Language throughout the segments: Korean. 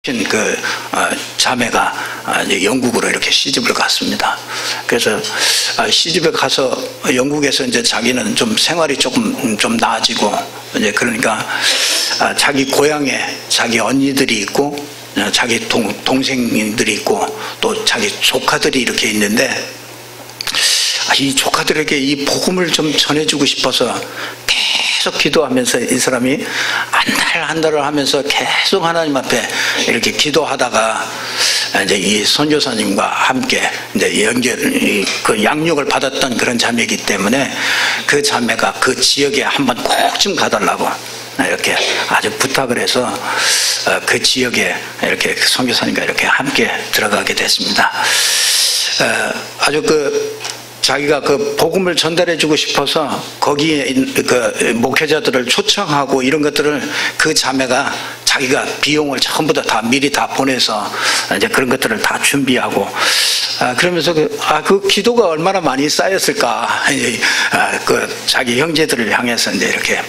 그 자매가 이제 영국으로 이렇게 시집을 갔습니다. 그래서 시집에 가서 영국에서 이제 자기는 좀 생활이 조금 좀 나아지고 이제 그러니까 자기 고향에 자기 언니들이 있고 자기 동생들이 있고 또 자기 조카들이 이렇게 있는데 이 조카들에게 이 복음을 좀 전해주고 싶어서 계속 기도하면서 이 사람이 한 달을 하면서 계속 하나님 앞에 이렇게 기도하다가 이제 이 선교사님과 함께 이제 그 양육을 받았던 그런 자매이기 때문에 그 자매가 그 지역에 한번 꼭 좀 가달라고 이렇게 아주 부탁을 해서 그 지역에 이렇게 선교사님과 이렇게 함께 들어가게 됐습니다. 아주 자기가 그 복음을 전달해주고 싶어서 거기에 그 목회자들을 초청하고 이런 것들을 그 자매가 자기가 비용을 전부 다 미리 다 보내서 이제 그런 것들을 다 준비하고 그러면서 그 기도가 얼마나 많이 쌓였을까 그 자기 형제들을 향해서 이제 이렇게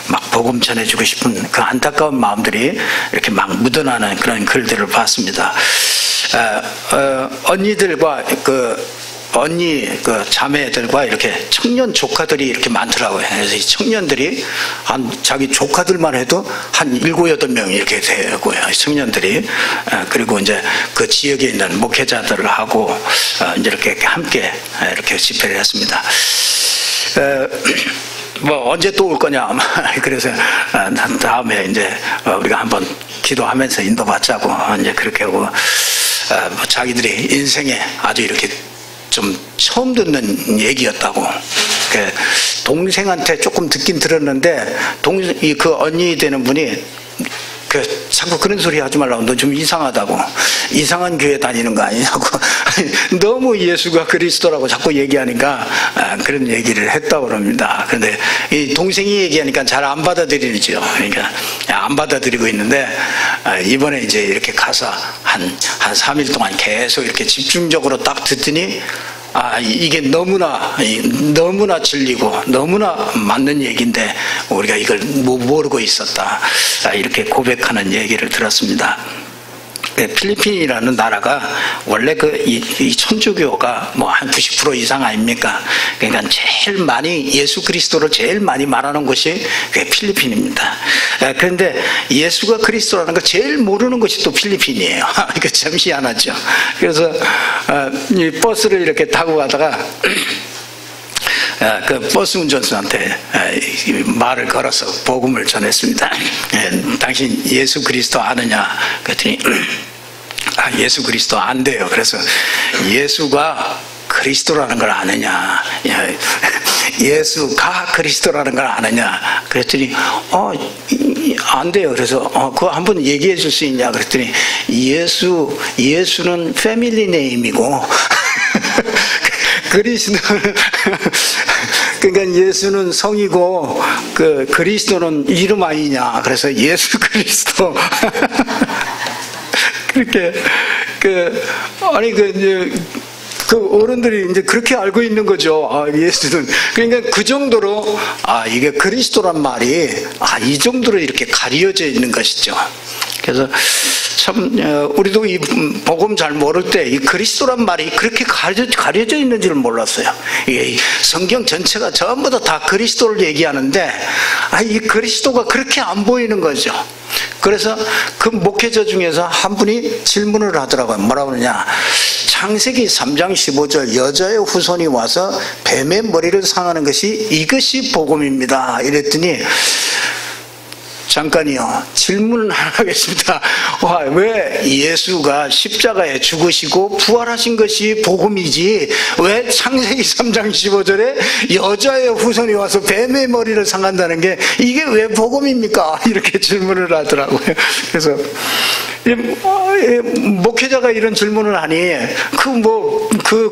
막 복음 전해주고 싶은 그 안타까운 마음들이 이렇게 막 묻어나는 그런 글들을 봤습니다. 언니들과 언니 자매들과 이렇게 청년 조카들이 이렇게 많더라고요. 그래서 이 청년들이 자기 조카들만 해도 한 7, 8명 이렇게 되고요. 청년들이 그리고 이제 그 지역에 있는 목회자들을 하고 이제 이렇게 함께 이렇게 집회를 했습니다. 뭐 언제 또 올 거냐 그래서 다음에 이제 우리가 한번 기도하면서 인도받자고 이제 그렇게 하고 자기들이 인생에 아주 이렇게 좀 처음 듣는 얘기였다고. 동생한테 조금 듣긴 들었는데 그 언니 되는 분이 자꾸 그런 소리 하지 말라고, 너 좀 이상하다고, 이상한 교회 다니는 거 아니냐고 너무 예수가 그리스도라고 자꾸 얘기하니까 그런 얘기를 했다고 그럽니다. 그런데 이 동생이 얘기하니까 잘 안 받아들이죠. 그러니까 안 받아들이고 있는데 이번에 이제 이렇게 가서 한 3일 동안 계속 이렇게 집중적으로 딱 듣더니 이게 너무나 진리고 너무나 맞는 얘기인데 우리가 이걸 모르고 있었다, 이렇게 고백하는 얘기를 들었습니다. 필리핀이라는 나라가 원래 이 천주교가 뭐 한 90% 이상 아닙니까? 그러니까 제일 많이 예수 그리스도를 제일 많이 말하는 곳이 필리핀입니다. 그런데 예수가 그리스도라는 걸 제일 모르는 것이 또 필리핀이에요. 이거 참 희한하죠. 그래서 이 버스를 이렇게 타고 가다가 그 버스 운전수한테 말을 걸어서 복음을 전했습니다. 당신 예수 그리스도 아느냐? 그랬더니 예수 그리스도 안 돼요. 그래서 예수가 그리스도라는 걸 아느냐? 예수가 그리스도라는 걸 아느냐? 그랬더니 안 돼요. 그래서 그거 한번 얘기해 줄 수 있냐? 그랬더니 예수는 패밀리 네임이고 그리스도는 그러니까 예수는 성이고 그리스도는 이름 아니냐? 그래서 예수 그리스도 그렇게 그 어른들이 이제 그렇게 알고 있는 거죠. 예수는. 그러니까 그 정도로 이게 그리스도란 말이 이 정도로 이렇게 가려져 있는 것이죠. 그래서 참 우리도 이 복음 잘 모를 때 이 그리스도란 말이 그렇게 가려져 있는 줄 몰랐어요. 이 성경 전체가 전부 다 그리스도를 얘기하는데 이 그리스도가 그렇게 안 보이는 거죠. 그래서 그 목회자 중에서 한 분이 질문을 하더라고요. 뭐라고 그러냐? 창세기 3장 15절 여자의 후손이 와서 뱀의 머리를 상하는 것이 이것이 복음입니다. 이랬더니 잠깐이요, 질문을 하나 하겠습니다. 왜 예수가 십자가에 죽으시고 부활하신 것이 복음이지 왜 창세기 3장 15절에 여자의 후손이 와서 뱀의 머리를 상한다는 게 이게 왜 복음입니까? 이렇게 질문을 하더라고요. 그래서 목회자가 이런 질문을 하니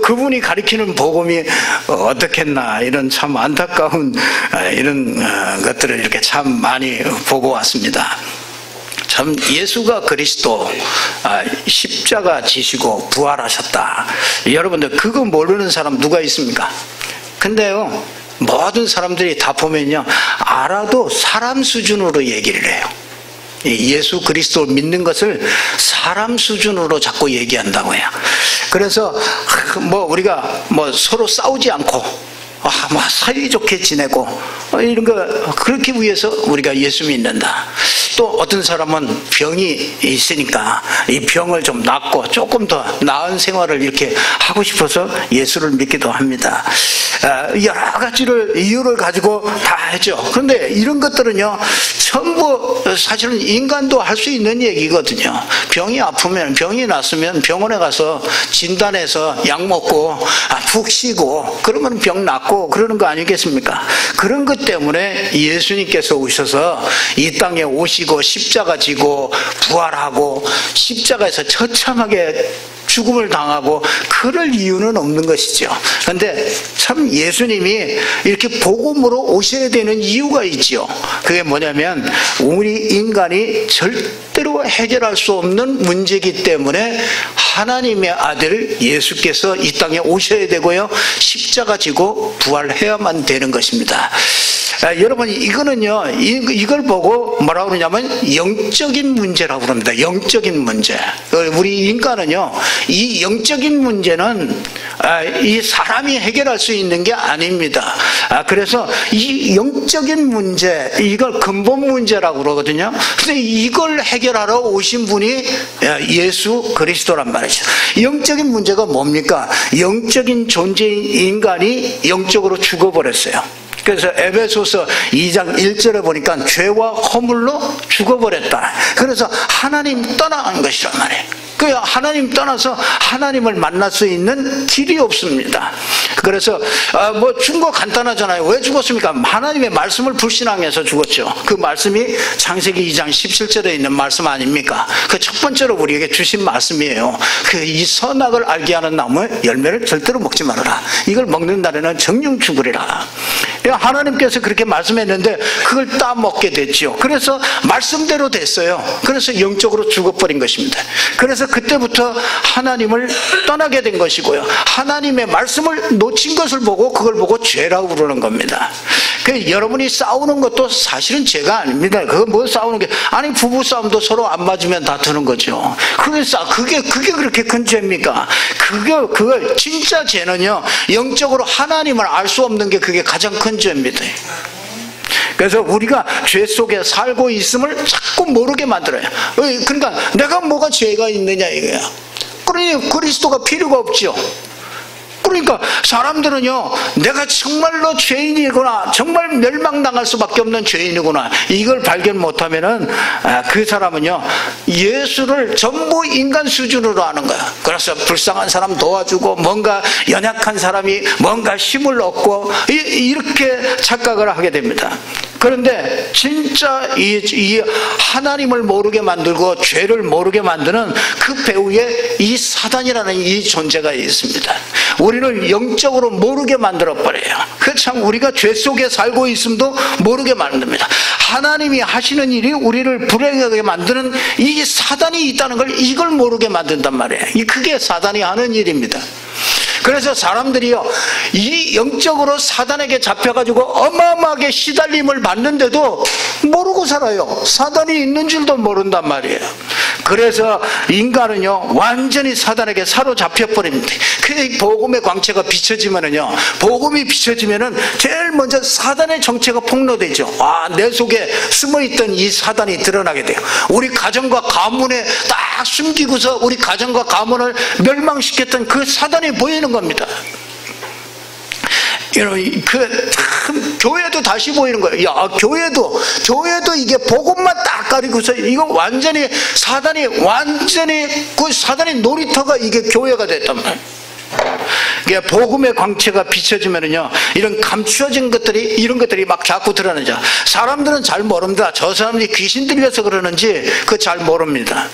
그분이 가리키는 복음이 어떻겠나, 이런 참 안타까운 이런 것들을 이렇게 참 많이 보고 왔습니다. 참 예수가 그리스도 십자가 지시고 부활하셨다. 여러분들 그거 모르는 사람 누가 있습니까? 근데요, 모든 사람들이 다 보면요, 알아도 사람 수준으로 얘기를 해요. 예수 그리스도를 믿는 것을 사람 수준으로 자꾸 얘기한다고요. 그래서 뭐 우리가 뭐 서로 싸우지 않고 막 사이좋게 지내고 이런 거 그렇게 위해서 우리가 예수 믿는다. 또 어떤 사람은 병이 있으니까 이 병을 좀 낫고 조금 더 나은 생활을 이렇게 하고 싶어서 예수를 믿기도 합니다. 여러 가지를 이유를 가지고 다 하죠. 그런데 이런 것들은요 전부 사실은 인간도 할 수 있는 얘기거든요. 병이 아프면, 병이 났으면 병원에 가서 진단해서 약 먹고 푹 쉬고 그러면 병 낫고 그러는 거 아니겠습니까? 그런 것 때문에 예수님께서 오셔서 이 땅에 오시고 십자가 지고 부활하고 십자가에서 처참하게 죽음을 당하고 그럴 이유는 없는 것이죠. 그런데 참 예수님이 이렇게 복음으로 오셔야 되는 이유가 있죠. 그게 뭐냐면 우리 인간이 절대로 해결할 수 없는 문제이기 때문에 하나님의 아들 예수께서 이 땅에 오셔야 되고요, 십자가 지고 부활해야만 되는 것입니다. 여러분 이거는요, 이걸 보고 뭐라고 그러냐면 영적인 문제라고 그럽니다. 영적인 문제. 우리 인간은요 이 영적인 문제는 이 사람이 해결할 수 있는 게 아닙니다. 그래서 이 영적인 문제, 이걸 근본 문제라고 그러거든요. 근데 이걸 해결하러 오신 분이 예수 그리스도란 말이죠. 영적인 문제가 뭡니까? 영적인 존재인 인간이 영적으로 죽어버렸어요. 그래서 에베소서 2장 1절에 보니까 죄와 허물로 죽어버렸다. 그래서 하나님 떠나간 것이란 말이에요. 그 하나님 떠나서 하나님을 만날 수 있는 길이 없습니다. 그래서 뭐 죽은 거 간단하잖아요. 왜 죽었습니까? 하나님의 말씀을 불신앙해서 죽었죠. 그 말씀이 창세기 2장 17절에 있는 말씀 아닙니까? 그 첫 번째로 우리에게 주신 말씀이에요. 그 이 선악을 알게 하는 나무의 열매를 절대로 먹지 말아라. 이걸 먹는 날에는 정령 죽으리라. 하나님께서 그렇게 말씀했는데 그걸 따먹게 됐죠. 그래서 말씀대로 됐어요. 그래서 영적으로 죽어버린 것입니다. 그래서 그때부터 하나님을 떠나게 된 것이고요, 하나님의 말씀을 놓친 것을 보고 그걸 보고 죄라고 부르는 겁니다. 여러분이 싸우는 것도 사실은 죄가 아닙니다. 그거 뭐 싸우는 게, 아니 부부 싸움도 서로 안 맞으면 다투는 거죠. 그게 그렇게 큰 죄입니까? 그걸 진짜 죄는요, 영적으로 하나님을 알 수 없는 게 그게 가장 큰 죄입니다. 그래서 우리가 죄 속에 살고 있음을 자꾸 모르게 만들어요. 그러니까 내가 뭐가 죄가 있느냐 이거야. 그러니 그리스도가 필요가 없죠. 그러니까 사람들은요, 내가 정말로 죄인이구나, 정말 멸망당할 수밖에 없는 죄인이구나, 이걸 발견 못하면은 그 사람은요 예수를 전부 인간 수준으로 하는 거야. 그래서 불쌍한 사람 도와주고 뭔가 연약한 사람이 뭔가 힘을 얻고 이렇게 착각을 하게 됩니다. 그런데 진짜 이 하나님을 모르게 만들고 죄를 모르게 만드는 그 배후에 이 사단이라는 이 존재가 있습니다. 우리를 영적으로 모르게 만들어버려요. 그 참 우리가 죄 속에 살고 있음도 모르게 만듭니다. 하나님이 하시는 일이 우리를 불행하게 만드는 이 사단이 있다는 걸, 이걸 모르게 만든단 말이에요. 그게 사단이 하는 일입니다. 그래서 사람들이요, 이 영적으로 사단에게 잡혀가지고 어마어마하게 시달림을 받는데도 모르고 살아요. 사단이 있는 줄도 모른단 말이에요. 그래서 인간은요 완전히 사단에게 사로잡혀 버립니다. 그 복음의 광채가 비춰지면은요, 복음이 비춰지면은 제일 먼저 사단의 정체가 폭로되죠. 내 속에 숨어있던 이 사단이 드러나게 돼요. 우리 가정과 가문에 딱 숨기고서 우리 가정과 가문을 멸망시켰던 그 사단이 보이는 겁니다. 교회도 다시 보이는 거예요. 교회도 이게 복음만 딱 가리고서 이거 완전히 그 사단의 놀이터가 이게 교회가 됐단 말이에요. 복음의 광채가 비춰지면은요, 이런 감추어진 것들이, 이런 것들이 막 자꾸 드러나죠. 사람들은 잘 모릅니다. 저 사람이 귀신 들려서 그러는지 그 잘 모릅니다.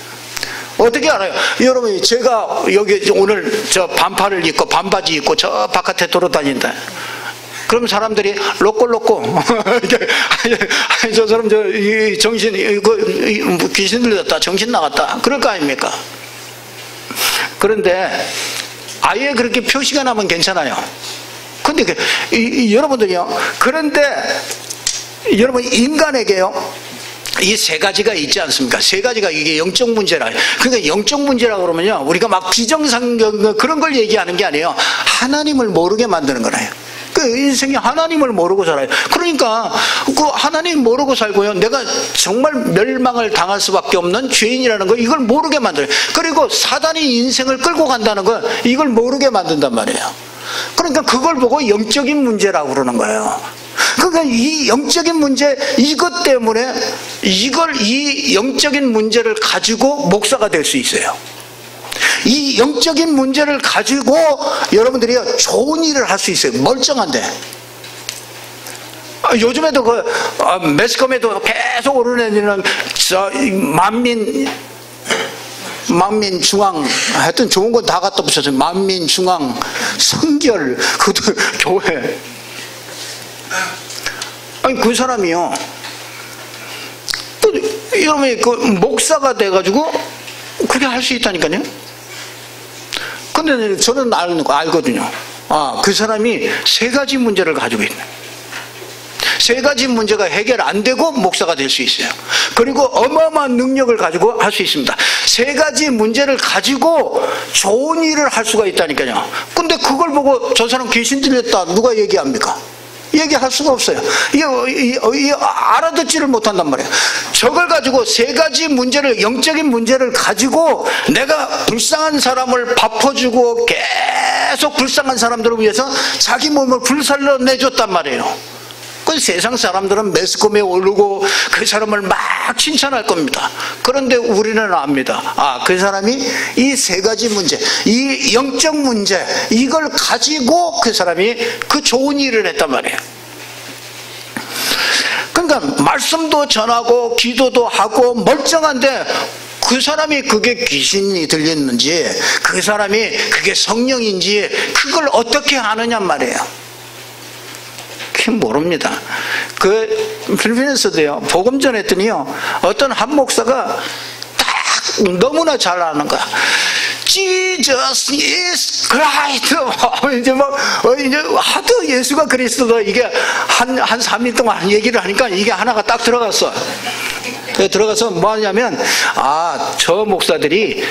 어떻게 알아요? 여러분, 제가 여기 오늘 저 반팔을 입고 반바지 입고 저 바깥에 돌아다닌다. 그럼 사람들이 로꼬 저 사람 정신 귀신 들렸다, 정신 나갔다, 그럴 거 아닙니까? 그런데 아예 그렇게 표시가 나면 괜찮아요. 근데 여러분들이요, 그런데 여러분 인간에게요, 이 세 가지가 있지 않습니까? 세 가지가 이게 영적 문제라. 그러니까 영적 문제라고 그러면요, 우리가 막 비정상적 그런 걸 얘기하는 게 아니에요. 하나님을 모르게 만드는 거예요. 그 인생이 하나님을 모르고 살아요. 그러니까 그 하나님 모르고 살고요, 내가 정말 멸망을 당할 수밖에 없는 죄인이라는 거, 이걸 모르게 만들어요. 그리고 사단이 인생을 끌고 간다는 거, 이걸 모르게 만든단 말이에요. 그러니까 그걸 보고 영적인 문제라고 그러는 거예요. 그러니까 이 영적인 문제, 이것 때문에 이 영적인 문제를 가지고 목사가 될 수 있어요. 이 영적인 문제를 가지고 여러분들이 좋은 일을 할 수 있어요. 멀쩡한데. 요즘에도 매스컴에도 계속 오르내리는 만민중앙, 하여튼 좋은 건 다 갖다 붙였어요. 만민중앙 성결, 그것도 교회. 아니, 그 사람이요, 또 여러분이 그 목사가 돼가지고 그게 할 수 있다니까요. 근데 저는 알거든요. 그 사람이 세 가지 문제를 가지고 있네. 세 가지 문제가 해결 안 되고 목사가 될 수 있어요. 그리고 어마어마한 능력을 가지고 할 수 있습니다. 세 가지 문제를 가지고 좋은 일을 할 수가 있다니까요. 근데 그걸 보고 저 사람 귀신 들렸다 누가 얘기합니까? 얘기할 수가 없어요. 이게 알아듣지를 못한단 말이에요. 저걸 가지고 세 가지 문제를, 영적인 문제를 가지고 내가 불쌍한 사람을 밥퍼주고 계속 불쌍한 사람들을 위해서 자기 몸을 불살려 내줬단 말이에요. 그 세상 사람들은 매스컴에 오르고 그 사람을 막 칭찬할 겁니다. 그런데 우리는 압니다. 그 사람이 이 세 가지 문제, 이 영적 문제, 이걸 가지고 그 사람이 그 좋은 일을 했단 말이에요. 그러니까 말씀도 전하고 기도도 하고 멀쩡한데 그 사람이 그게 귀신이 들렸는지, 그 사람이 그게 성령인지, 그걸 어떻게 아느냔 말이에요. 모릅니다. 그 필리핀에서도요, 복음 전했더니요, 어떤 한 목사가 딱 너무나 잘 아는 거야. Jesus is Christ. 이제 하도 예수가 그리스도다, 이게 한 3일 동안 얘기를 하니까 이게 하나가 딱 들어갔어. 들어가서 뭐 하냐면, 저 목사들이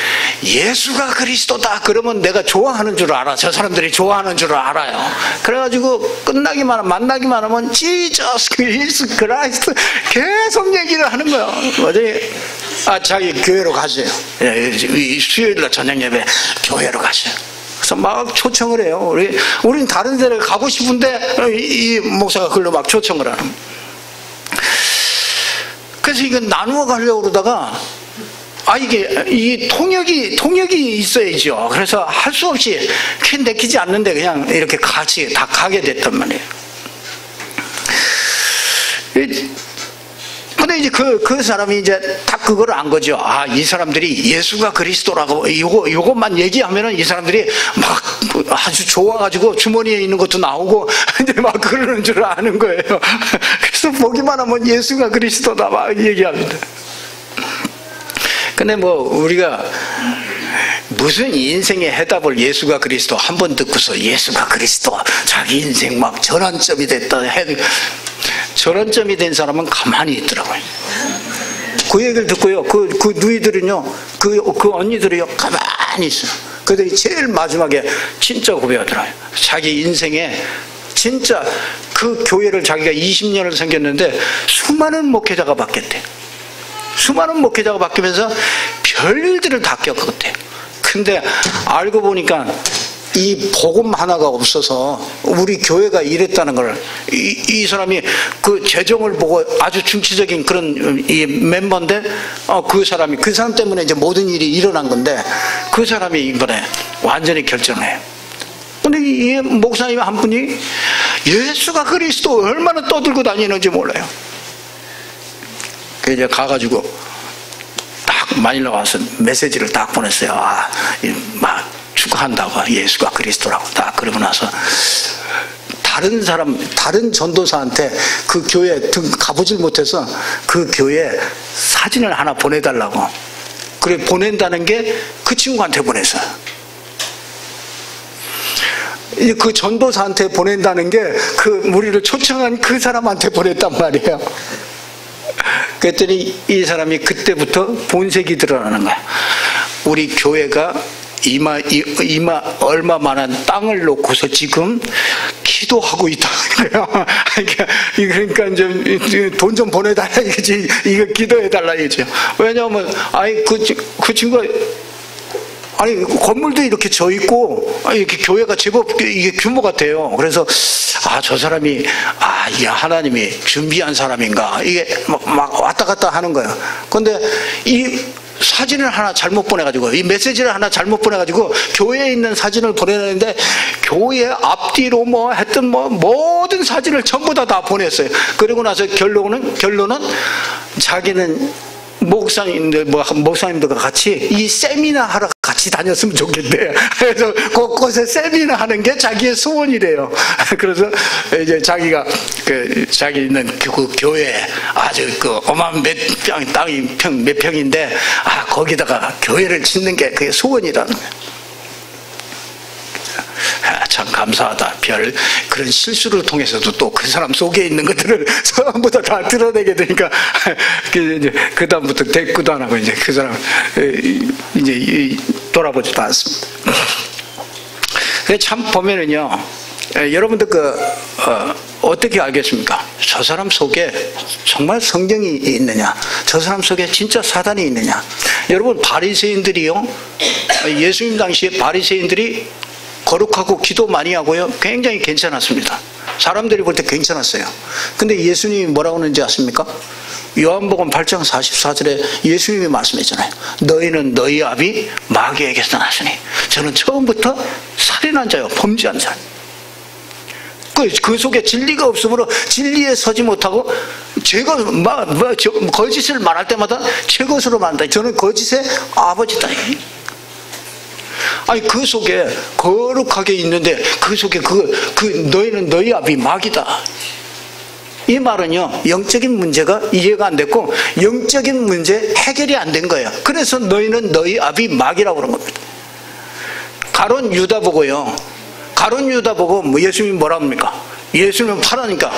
예수가 그리스도다 그러면 내가 좋아하는 줄 알아. 저 사람들이 좋아하는 줄 알아요. 그래가지고 만나기만 하면 Jesus is Christ 계속 얘기를 하는 거예요. 어제 자기 교회로 가세요. 수요일날 저녁 예배 교회로 가세요. 그래서 막 초청을 해요. 우린 다른 데를 가고 싶은데 이 목사가 그걸로 막 초청을 하는 거예요. 그래서 이거 나누어 가려고 그러다가 이게 통역이 있어야죠. 그래서 할 수 없이 내키지 않는데 그냥 이렇게 같이 다 가게 됐단 말이에요. 근데 이제 그 사람이 이제 딱 그걸 안 거죠. 이 사람들이 예수가 그리스도라고 요것만 얘기하면은 이 사람들이 막 아주 좋아가지고 주머니에 있는 것도 나오고 이제 막 그러는 줄 아는 거예요. 그래서 보기만 하면 예수가 그리스도다 막 얘기합니다. 근데 우리가 무슨 인생의 해답을 예수가 그리스도 한 번 듣고서 예수가 그리스도 자기 인생 막 전환점이 됐다 전환점이 된 사람은 가만히 있더라고요. 그 얘기를 듣고요, 그 누이들은요, 그 언니들이요, 가만히 있어요. 그들이 제일 마지막에 진짜 고백하더라고요. 자기 인생에 진짜 그 교회를 자기가 20년을 섬겼는데 수많은 목회자가 바뀌었대. 수많은 목회자가 바뀌면서 별일들을 다 겪었대. 근데 알고 보니까 이 복음 하나가 없어서 우리 교회가 이랬다는 걸, 이 사람이 그 재정을 보고 아주 중치적인 그런 이 멤버인데, 그 사람 때문에 이제 모든 일이 일어난 건데, 그 사람이 이번에 완전히 결정을 해요. 근데 이 목사님 한 분이 예수가 그리스도 얼마나 떠들고 다니는지 몰라요. 그래서 이제 가가지고 딱 마닐라 와서 메시지를 딱 보냈어요. 막 축하한다고, 예수가 그리스도라고. 딱 그러고 나서 다른 전도사한테 그 교회 가보질 못해서 그 교회 사진을 하나 보내달라고. 그래 보낸다는 게 그 친구한테 보냈어요. 그 전도사한테 보낸다는 게 그 우리를 초청한 그 사람한테 보냈단 말이에요. 그랬더니 이 사람이 그때부터 본색이 드러나는 거야. 우리 교회가 이마 얼마만한 땅을 놓고서 지금 기도하고 있다는 거야. 그러니까 이제 돈 좀 보내달라 이거지. 이거 기도해달라 이거죠. 왜냐하면 그 친구가 건물도 이렇게 져 있고, 이렇게 교회가 제법 이게 규모가 돼요. 그래서, 저 사람이, 이 하나님이 준비한 사람인가. 이게 막 왔다 갔다 하는 거예요. 근데 이 사진을 하나 잘못 보내가지고, 이 메시지를 하나 잘못 보내가지고, 교회에 있는 사진을 보내는데, 교회 앞뒤로 했던 모든 사진을 전부 다 보냈어요. 그리고 나서 결론은 자기는 목사님들과 같이 이 세미나 하러 같이 다녔으면 좋겠대요. 그래서 곳곳에 세미나 하는 게 자기의 소원이래요. 그래서 이제 자기가 자기 있는 그 교회 아주 어마어마한 땅이 몇 평인데 거기다가 교회를 짓는 게 그게 소원이라는 거예요. 참 감사하다. 그런 실수를 통해서도 또 그 사람 속에 있는 것들을 전부 다 드러내게 되니까 그 다음부터 대꾸도 안 하고 이제 그 사람 이제 돌아보지도 않습니다. 참 보면은요, 여러분들 어떻게 알겠습니까? 저 사람 속에 정말 성경이 있느냐? 저 사람 속에 진짜 사단이 있느냐? 여러분, 바리새인들이요, 예수님 당시에 바리새인들이 거룩하고 기도 많이 하고요, 굉장히 괜찮았습니다. 사람들이 볼 때 괜찮았어요. 근데 예수님이 뭐라고 하는지 아십니까? 요한복음 8장 44절에 예수님이 말씀했잖아요. 너희는 너희 아비 마귀에게서 나셨으니. 저는 처음부터 살인한 자요, 범죄한 자. 그 속에 진리가 없으므로 진리에 서지 못하고 거짓을 말할 때마다 제 것으로 만다. 저는 거짓의 아버지다. 그 속에 거룩하게 있는데 그 속에 너희는 너희 아비 마귀다. 이 말은요, 영적인 문제가 이해가 안 됐고 영적인 문제 해결이 안 된 거예요. 그래서 너희는 너희 아비 마귀라고 그런 겁니다. 가룟 유다 보고요, 가룟 유다 보고 예수님이 뭐라 합니까? 예수님은 파라니까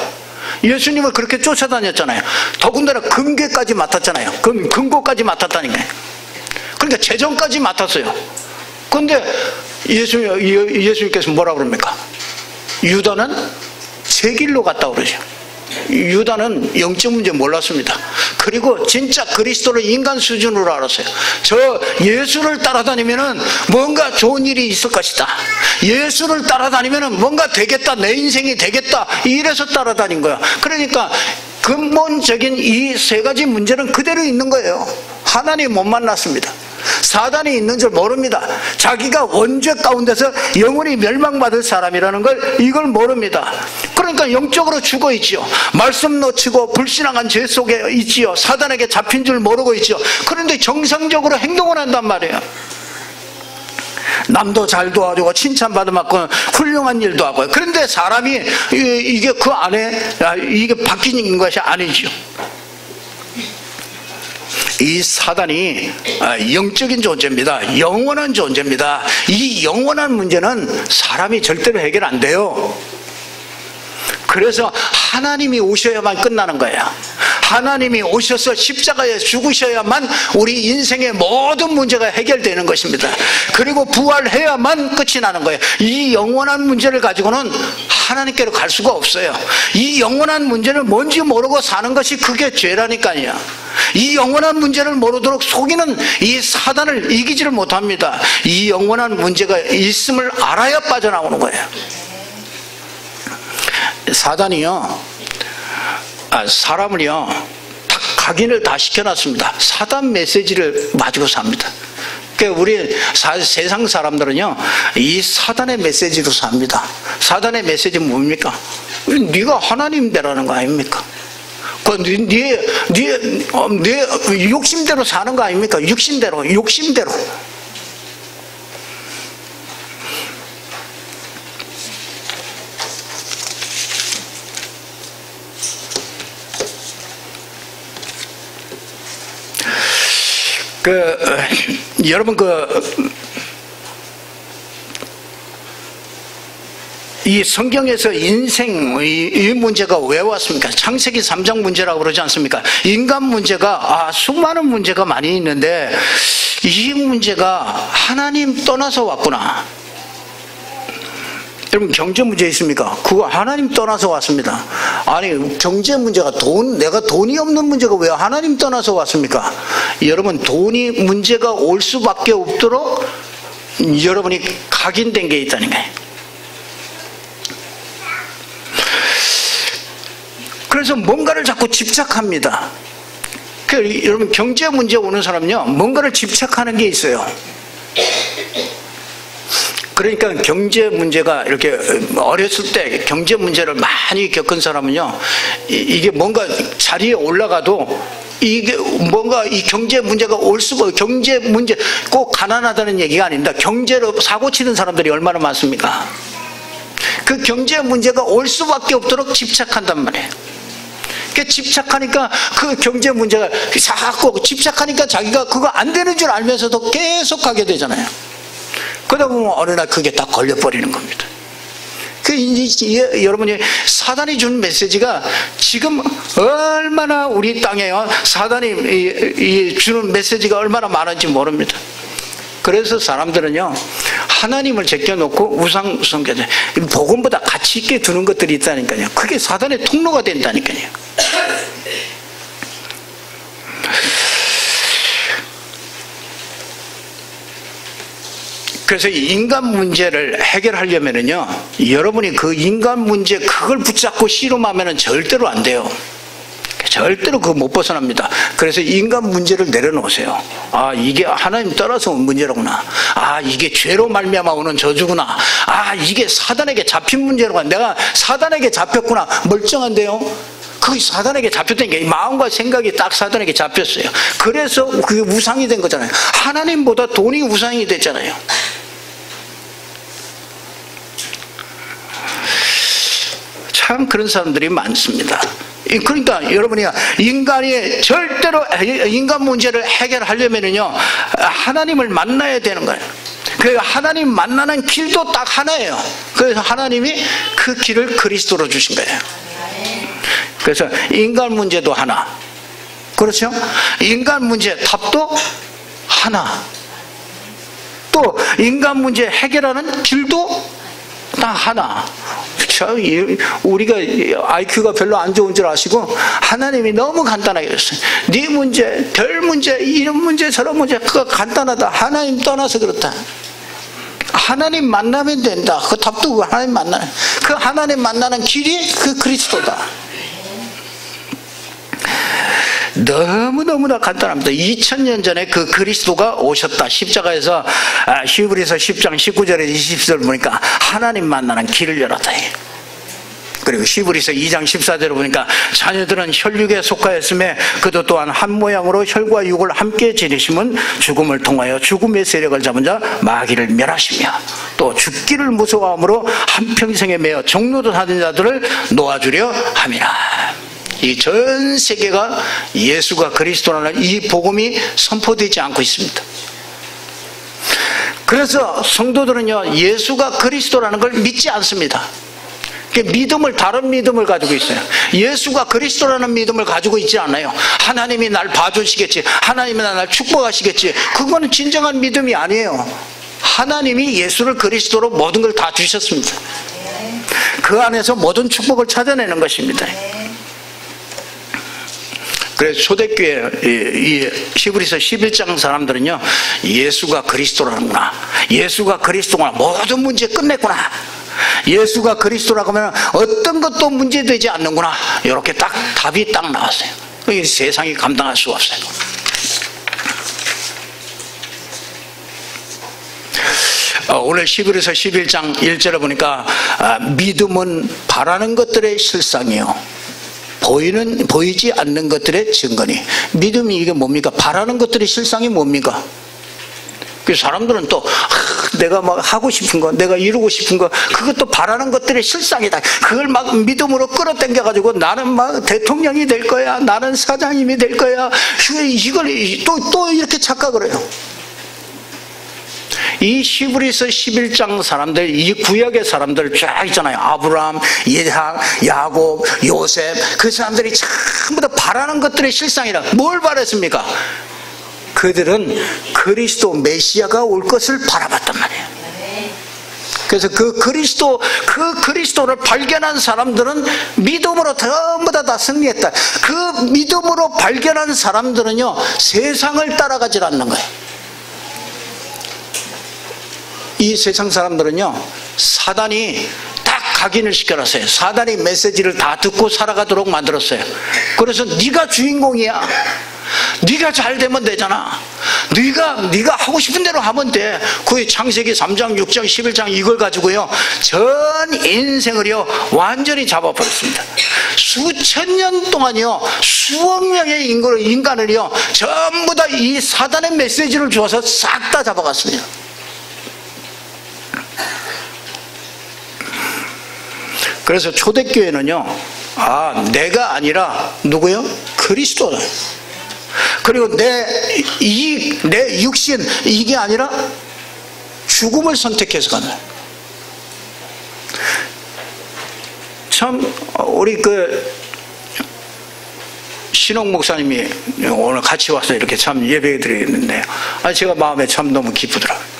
예수님을 그렇게 쫓아다녔잖아요. 더군다나 금괴까지 맡았잖아요. 금고까지 맡았다니까요. 그러니까 재정까지 맡았어요. 근데 예수님께서 뭐라 그럽니까? 유다는 제 길로 갔다고 그러죠. 유다는 영적 문제 몰랐습니다. 그리고 진짜 그리스도를 인간 수준으로 알았어요. 저 예수를 따라다니면은 뭔가 좋은 일이 있을 것이다. 예수를 따라다니면은 뭔가 되겠다. 내 인생이 되겠다. 이래서 따라다닌 거야. 그러니까 근본적인 이 세 가지 문제는 그대로 있는 거예요. 하나님 못 만났습니다. 사단이 있는 줄 모릅니다. 자기가 원죄 가운데서 영원히 멸망받을 사람이라는 이걸 모릅니다. 그러니까 영적으로 죽어 있지요. 말씀 놓치고 불신앙한 죄 속에 있지요. 사단에게 잡힌 줄 모르고 있지요. 그런데 정상적으로 행동을 한단 말이에요. 남도 잘 도와주고 칭찬받으면 훌륭한 일도 하고요. 그런데 사람이 이게 그 안에 이게 바뀌는 것이 아니죠. 이 사단이 영적인 존재입니다. 영원한 존재입니다. 이 영원한 문제는 사람이 절대로 해결 안 돼요. 그래서 하나님이 오셔야만 끝나는 거예요. 하나님이 오셔서 십자가에 죽으셔야만 우리 인생의 모든 문제가 해결되는 것입니다. 그리고 부활해야만 끝이 나는 거예요. 이 영원한 문제를 가지고는 하나님께로 갈 수가 없어요. 이 영원한 문제를 뭔지 모르고 사는 것이 그게 죄라니까요. 이 영원한 문제를 모르도록 속이는 이 사단을 이기지를 못합니다. 이 영원한 문제가 있음을 알아야 빠져나오는 거예요. 사단이요, 사람을요, 각인을 다 시켜놨습니다. 사단 메시지를 가지고 삽니다. 그러니까 우리 세상 사람들은요, 이 사단의 메시지로 삽니다. 사단의 메시지는 뭡니까? 네가 하나님대라는 거 아닙니까? 네 욕심대로 사는 거 아닙니까? 욕심대로. 여러분 이 성경에서 인생 이 문제가 왜 왔습니까? 창세기 3장 문제라고 그러지 않습니까? 인간 문제가 수많은 문제가 많이 있는데 이 문제가 하나님 떠나서 왔구나. 여러분 경제 문제 있습니까? 그거 하나님 떠나서 왔습니다. 아니 경제 문제가 내가 돈이 없는 문제가 왜 하나님 떠나서 왔습니까? 여러분 돈이 문제가 올 수밖에 없도록 여러분이 각인된 게 있다는 거예요. 그래서 뭔가를 자꾸 집착합니다. 여러분 경제 문제 오는 사람은요 뭔가를 집착하는 게 있어요. 그러니까 경제 문제가 이렇게 어렸을 때 경제 문제를 많이 겪은 사람은요 이게 뭔가 자리에 올라가도 이게 뭔가 이 경제 문제가 올 수가, 경제 문제 꼭 가난하다는 얘기가 아닙니다. 경제로 사고 치는 사람들이 얼마나 많습니까? 그 경제 문제가 올 수밖에 없도록 집착한단 말이에요. 집착하니까 그 경제 문제가 자꾸 집착하니까 자기가 그거 안 되는 줄 알면서도 계속 가게 되잖아요. 그러다 보면 어느 날 그게 딱 걸려버리는 겁니다. 여러분이 사단이 준 메시지가 지금 얼마나 우리 땅에요 사단이 주는 메시지가 얼마나 많은지 모릅니다. 그래서 사람들은요 하나님을 제껴놓고 우상 숭배자 복음보다 가치 있게 두는 것들이 있다니까요. 그게 사단의 통로가 된다니까요. 그래서 인간 문제를 해결하려면요 여러분이 그 인간 문제 그걸 붙잡고 씨름하면 절대로 안 돼요. 절대로 그거 못 벗어납니다. 그래서 인간 문제를 내려놓으세요. 이게 하나님 따라서 온 문제로구나. 이게 죄로 말미암아 오는 저주구나. 이게 사단에게 잡힌 문제로구나. 내가 사단에게 잡혔구나. 멀쩡한데요. 그게 사단에게 잡혔다는 게 마음과 생각이 딱 사단에게 잡혔어요. 그래서 그게 우상이 된 거잖아요. 하나님보다 돈이 우상이 됐잖아요. 참 그런 사람들이 많습니다. 그러니까 여러분이 인간이 절대로 인간 문제를 해결하려면요 하나님을 만나야 되는 거예요. 그 하나님 만나는 길도 딱 하나예요. 그래서 하나님이 그 길을 그리스도로 주신 거예요. 그래서 인간 문제도 하나, 그렇죠? 인간 문제 답도 하나, 또 인간 문제 해결하는 길도 딱 하나. 우리가 IQ가 별로 안 좋은 줄 아시고 하나님이 너무 간단하게 했어요. 네 문제, 별 문제, 이런 문제, 저런 문제 그거 간단하다. 하나님 떠나서 그렇다. 하나님 만나면 된다. 그 답도 하나님 만나는, 그 하나님 만나는 길이 그 그리스도다. 너무너무나 간단합니다. 2000년 전에 그 그리스도가 오셨다. 십자가에서 히브리서 10장 19절에 20절 보니까 하나님 만나는 길을 열었다. 그리고 히브리서 2장 14절을 보니까 자녀들은 혈육에 속하였음에 그도 또한 한 모양으로 혈과 육을 함께 지니심은 죽음을 통하여 죽음의 세력을 잡은 자 마귀를 멸하시며 또 죽기를 무서워함으로 한평생에 매어 종로도 하는 자들을 놓아주려 함이라. 이 전 세계가 예수가 그리스도라는 이 복음이 선포되지 않고 있습니다. 그래서 성도들은요 예수가 그리스도라는 걸 믿지 않습니다. 믿음을, 다른 믿음을 가지고 있어요. 예수가 그리스도라는 믿음을 가지고 있지 않아요. 하나님이 날 봐주시겠지, 하나님이 날 축복하시겠지. 그거는 진정한 믿음이 아니에요. 하나님이 예수를 그리스도로 모든 걸 다 주셨습니다. 그 안에서 모든 축복을 찾아내는 것입니다. 그래서 초대교회 이 히브리서 11장 사람들은요 예수가 그리스도라는구나, 예수가 그리스도구나, 모든 문제 끝냈구나, 예수가 그리스도라고 하면 어떤 것도 문제되지 않는구나, 이렇게 딱 답이 딱 나왔어요. 이게 세상이 감당할 수가 없어요. 오늘 히브리서 11장 1절에 보니까 믿음은 바라는 것들의 실상이요 보이지 않는 것들의 증거니. 믿음이 이게 뭡니까? 바라는 것들의 실상이 뭡니까? 그 사람들은 또 내가 막 하고 싶은 거, 내가 이루고 싶은 거, 그것도 바라는 것들의 실상이다. 그걸 막 믿음으로 끌어당겨 가지고 나는 막 대통령이 될 거야, 나는 사장님이 될 거야, 이걸 또 이렇게 착각을 해요. 이 히브리서 11장 사람들, 이 구약의 사람들 쫙 있잖아요. 아브라함, 이삭, 야곱, 요셉, 그 사람들이 전부 다 바라는 것들의 실상이라. 뭘 바랬습니까? 그들은 그리스도 메시아가 올 것을 바라봤단 말이에요. 그래서 그 그리스도를 발견한 사람들은 믿음으로 전부 다 승리했다. 그 믿음으로 발견한 사람들은요, 세상을 따라가질 않는 거예요. 이 세상 사람들은요, 사단이 딱 각인을 시켜놨어요. 사단이 메시지를 다 듣고 살아가도록 만들었어요. 그래서 네가 주인공이야. 네가 잘 되면 되잖아. 네가 하고 싶은 대로 하면 돼. 그 창세기 3장, 6장, 11장 이걸 가지고요, 전 인생을요 완전히 잡아버렸습니다. 수천 년 동안요, 수억 명의 인간을요 전부 다 이 사단의 메시지를 주어서 싹 다 잡아갔습니다. 그래서 초대교회는요, 내가 아니라 누구요? 그리스도다. 그리고 내 육신, 이게 아니라 죽음을 선택해서 가는. 참, 우리 신홍 목사님이 오늘 같이 와서 이렇게 참 예배 드리는데, 제가 마음에 참 너무 기쁘더라고요.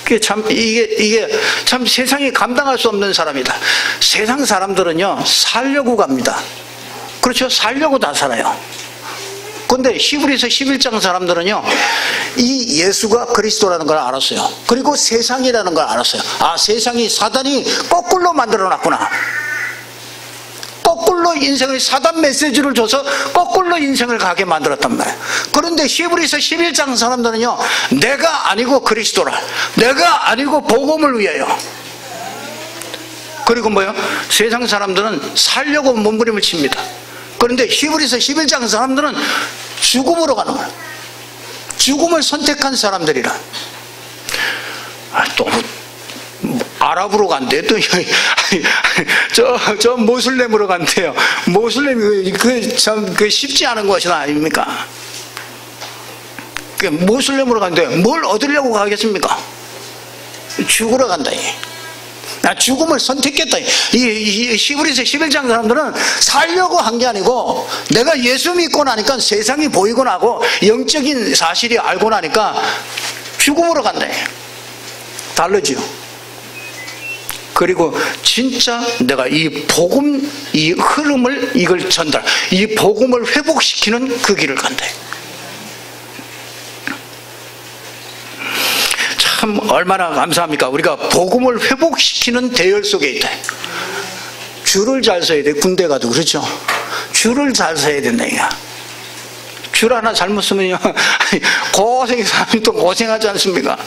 이게 참 세상이 감당할 수 없는 사람이다. 세상 사람들은요, 살려고 갑니다. 그렇죠? 살려고 다 살아요. 근데 히브리서 11장 사람들은요, 이 예수가 그리스도라는 걸 알았어요. 그리고 세상이라는 걸 알았어요. 세상이 사단이 거꾸로 만들어 놨구나. 거꾸로 인생을, 사단 메시지를 줘서 거꾸로 인생을 가게 만들었단 말이에요. 그런데 히브리서 11장 사람들은요, 내가 아니고 그리스도라, 내가 아니고 복음을 위하여. 그리고 뭐요? 세상 사람들은 살려고 몸부림을 칩니다. 그런데 히브리서 11장 사람들은 죽음으로 가는 거예요. 죽음을 선택한 사람들이라. 또 아랍으로 간대요. 또 저 모슬렘으로 간대요. 모슬렘이 그 쉽지 않은 것이 아닙니까? 모슬렘으로 간대요. 뭘 얻으려고 가겠습니까? 죽으러 간다. 죽음을 선택했다. 이 히브리서 11장 사람들은 살려고 한 게 아니고, 내가 예수 믿고 나니까 세상이 보이고 나고 영적인 사실이 알고 나니까 죽음으로 간다. 다르죠. 그리고 진짜 내가 이 복음, 이 흐름을, 이걸 전달, 이 복음을 회복시키는 그 길을 간다. 참 얼마나 감사합니까? 우리가 복음을 회복시키는 대열 속에 있다. 줄을 잘 서야 돼. 군대 가도 그렇죠. 줄을 잘 서야 된다. 줄 하나 잘못 쓰면요, 사람이 또 고생하지 않습니까?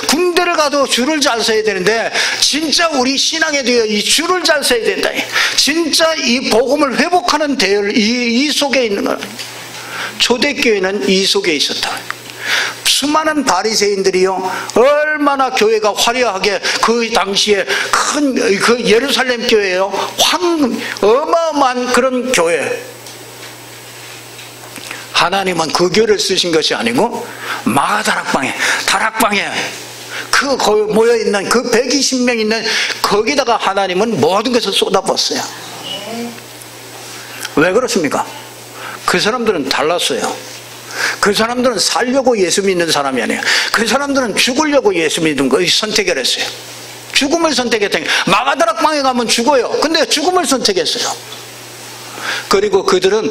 군대를 가도 줄을 잘 서야 되는데, 진짜 우리 신앙에도 이 줄을 잘 서야 된다. 진짜 이 복음을 회복하는 대열, 이 속에 있는 거야. 초대교회는 이 속에 있었다. 수많은 바리새인들이요, 얼마나 교회가 화려하게, 그 당시에 큰 그 예루살렘 교회요, 어마어마한 그런 교회. 하나님은 그 교회를 쓰신 것이 아니고 다락방에 그 모여있는 그 120명 있는 거기다가 하나님은 모든 것을 쏟아부었어요. 왜 그렇습니까? 그 사람들은 달랐어요. 그 사람들은 살려고 예수 믿는 사람이 아니에요. 그 사람들은 죽으려고 예수 믿는 거 선택을 했어요. 죽음을 선택했더니, 마가다락방에 가면 죽어요. 근데 죽음을 선택했어요. 그리고 그들은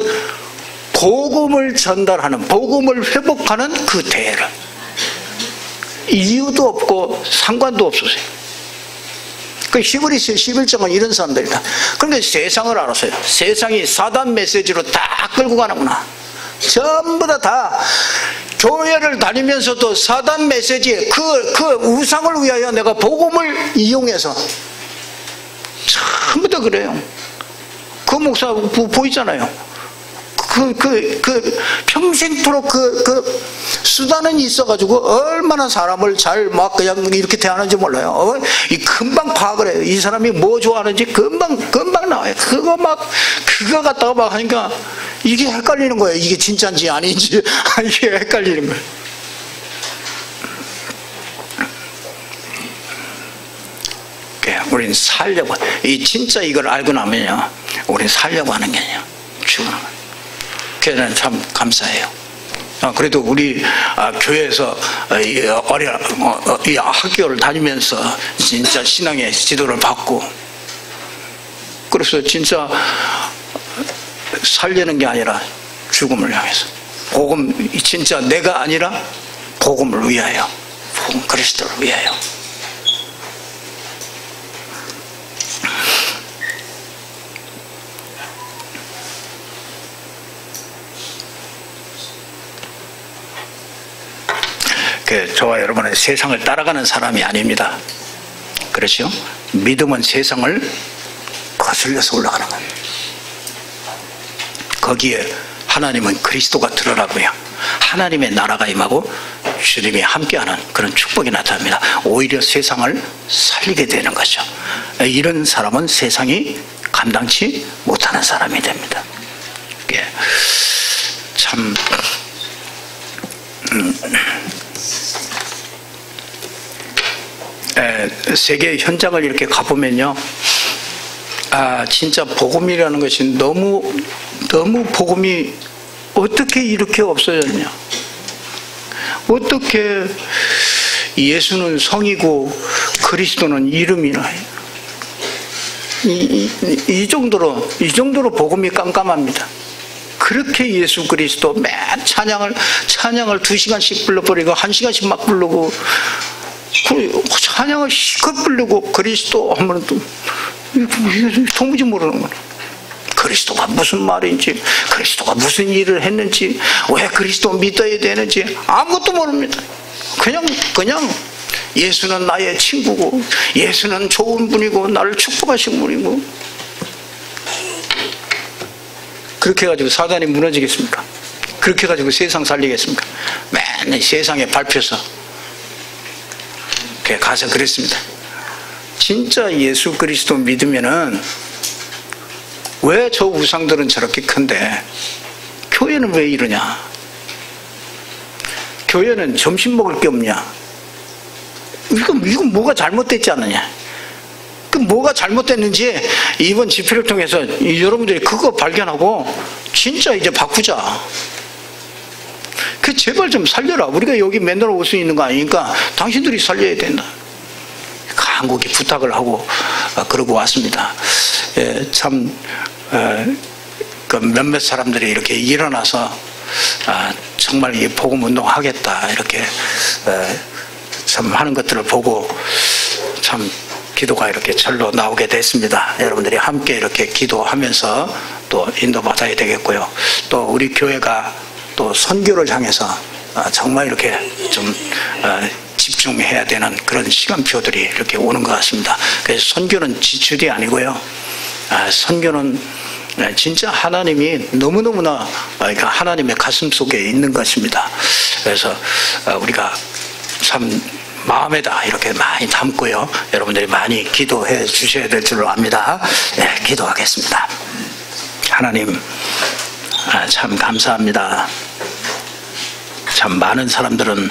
복음을 전달하는, 복음을 회복하는 그 대회를, 이유도 없고 상관도 없었어요. 그 히브리서 11장은 이런 사람들이다. 그런데 세상을 알았어요. 세상이 사단 메시지로 다 끌고 가는구나. 전부 다 교회를 다니면서도 사단 메시지에 그 우상을 위하여 내가 복음을 이용해서 전부 다 그래요. 그 목사 보이잖아요. 평생토록 수단은 있어가지고 얼마나 사람을 잘 막 그냥 이렇게 대하는지 몰라요. 금방 파악을 해요. 이 사람이 뭐 좋아하는지 금방 나와요. 그거 갖다가 막 하니까 이게 헷갈리는 거예요. 이게 진짜인지 아닌지 이게 헷갈리는 거예요. 우리는 살려고, 이 진짜 이걸 알고 나면요, 우리는 살려고 하는 게 아니에요. 죽는 거예요. 그래서 참 감사해요. 그래도 우리 교회에서 이 학교를 다니면서 진짜 신앙의 지도를 받고, 그래서 진짜 살려는 게 아니라 죽음을 향해서, 복음, 진짜 내가 아니라 복음을 위하여, 복음 그리스도를 위하여. 저와 여러분은 세상을 따라가는 사람이 아닙니다. 그렇죠? 믿음은 세상을 거슬려서 올라가는 거예요. 거기에 하나님은 그리스도가 드러나고요, 하나님의 나라가 임하고 주님이 함께하는 그런 축복이 나타납니다. 오히려 세상을 살리게 되는 거죠. 이런 사람은 세상이 감당치 못하는 사람이 됩니다. 참 세계 현장을 이렇게 가보면요, 진짜 복음이라는 것이 너무 복음이 어떻게 이렇게 없어졌냐, 어떻게 예수는 성이고 그리스도는 이름이나, 이 정도로 복음이 깜깜합니다. 그렇게 예수 그리스도 맨 찬양을 2시간씩 불러버리고 1시간씩 막 부르고, 찬양을 실컷 부르고 그리스도 하면 또 도무지 모르는 거예요. 그리스도가 무슨 말인지, 그리스도가 무슨 일을 했는지, 왜 그리스도 믿어야 되는지 아무것도 모릅니다. 그냥 예수는 나의 친구고, 예수는 좋은 분이고, 나를 축복하신 분이고. 그렇게 해가지고 사단이 무너지겠습니까? 그렇게 해가지고 세상 살리겠습니까? 맨날 세상에 밟혀서 가서 그랬습니다. 진짜 예수 그리스도 믿으면은 왜 저 우상들은 저렇게 큰데 교회는 왜 이러냐? 교회는 점심 먹을 게 없냐? 이건 뭐가 잘못됐지 않느냐? 그 뭐가 잘못됐는지 이번 집회를 통해서 여러분들이 그거 발견하고 진짜 이제 바꾸자. 그 제발 좀 살려라. 우리가 여기 맨날 올 수 있는 거 아니니까 당신들이 살려야 된다. 간곡히 부탁을 하고 그러고 왔습니다. 참 그 몇몇 사람들이 이렇게 일어나서 정말 이 복음 운동 하겠다 이렇게 참 하는 것들을 보고 참 기도가 이렇게 절로 나오게 됐습니다. 여러분들이 함께 이렇게 기도하면서 또 인도받아야 되겠고요. 또 우리 교회가 또 선교를 향해서 정말 이렇게 좀 집중해야 되는 그런 시간표들이 이렇게 오는 것 같습니다. 그래서 선교는 지출이 아니고요. 선교는 진짜 하나님이 너무너무나 하나님의 가슴 속에 있는 것입니다. 그래서 우리가 참 마음에다 이렇게 많이 담고요. 여러분들이 많이 기도해 주셔야 될 줄 압니다. 네, 기도하겠습니다. 하나님, 참 감사합니다. 참 많은 사람들은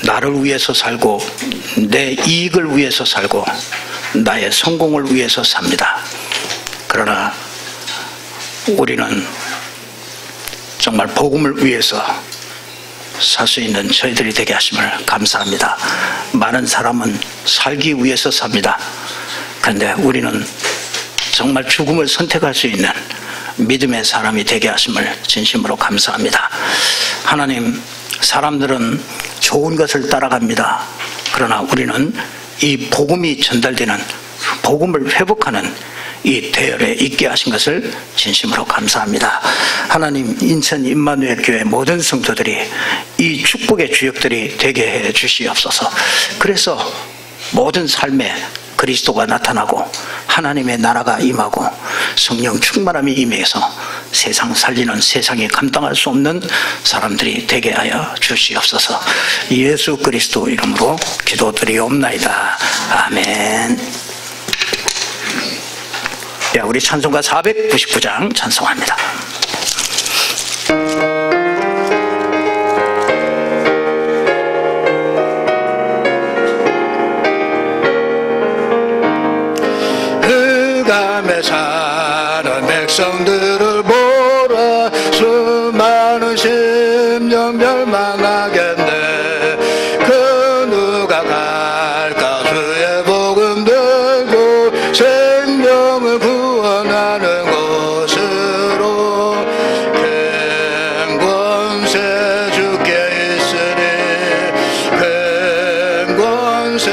나를 위해서 살고 내 이익을 위해서 살고 나의 성공을 위해서 삽니다. 그러나 우리는 정말 복음을 위해서 살 수 있는 저희들이 되게 하심을 감사합니다. 많은 사람은 살기 위해서 삽니다. 그런데 우리는 정말 죽음을 선택할 수 있는 믿음의 사람이 되게 하심을 진심으로 감사합니다. 하나님, 사람들은 좋은 것을 따라갑니다. 그러나 우리는 이 복음이 전달되는, 복음을 회복하는 이 대열에 있게 하신 것을 진심으로 감사합니다. 하나님, 인천 임마누엘 교회 모든 성도들이 이 축복의 주역들이 되게 해 주시옵소서. 그래서 모든 삶에 그리스도가 나타나고 하나님의 나라가 임하고 성령 충만함이 임해서 세상 살리는, 세상이 감당할 수 없는 사람들이 되게 하여 주시옵소서. 예수 그리스도 이름으로 기도드리옵나이다. 아멘. 우리 찬송가 499장 찬송합니다. 예루살렘에 사는 백성들을 보라. 수많은 심령 멸망하겠네. 그 누가 갈까? 주의 복음 들고 생명을 구원하는 곳으로. 큰 권세 주께 있으니 큰 권세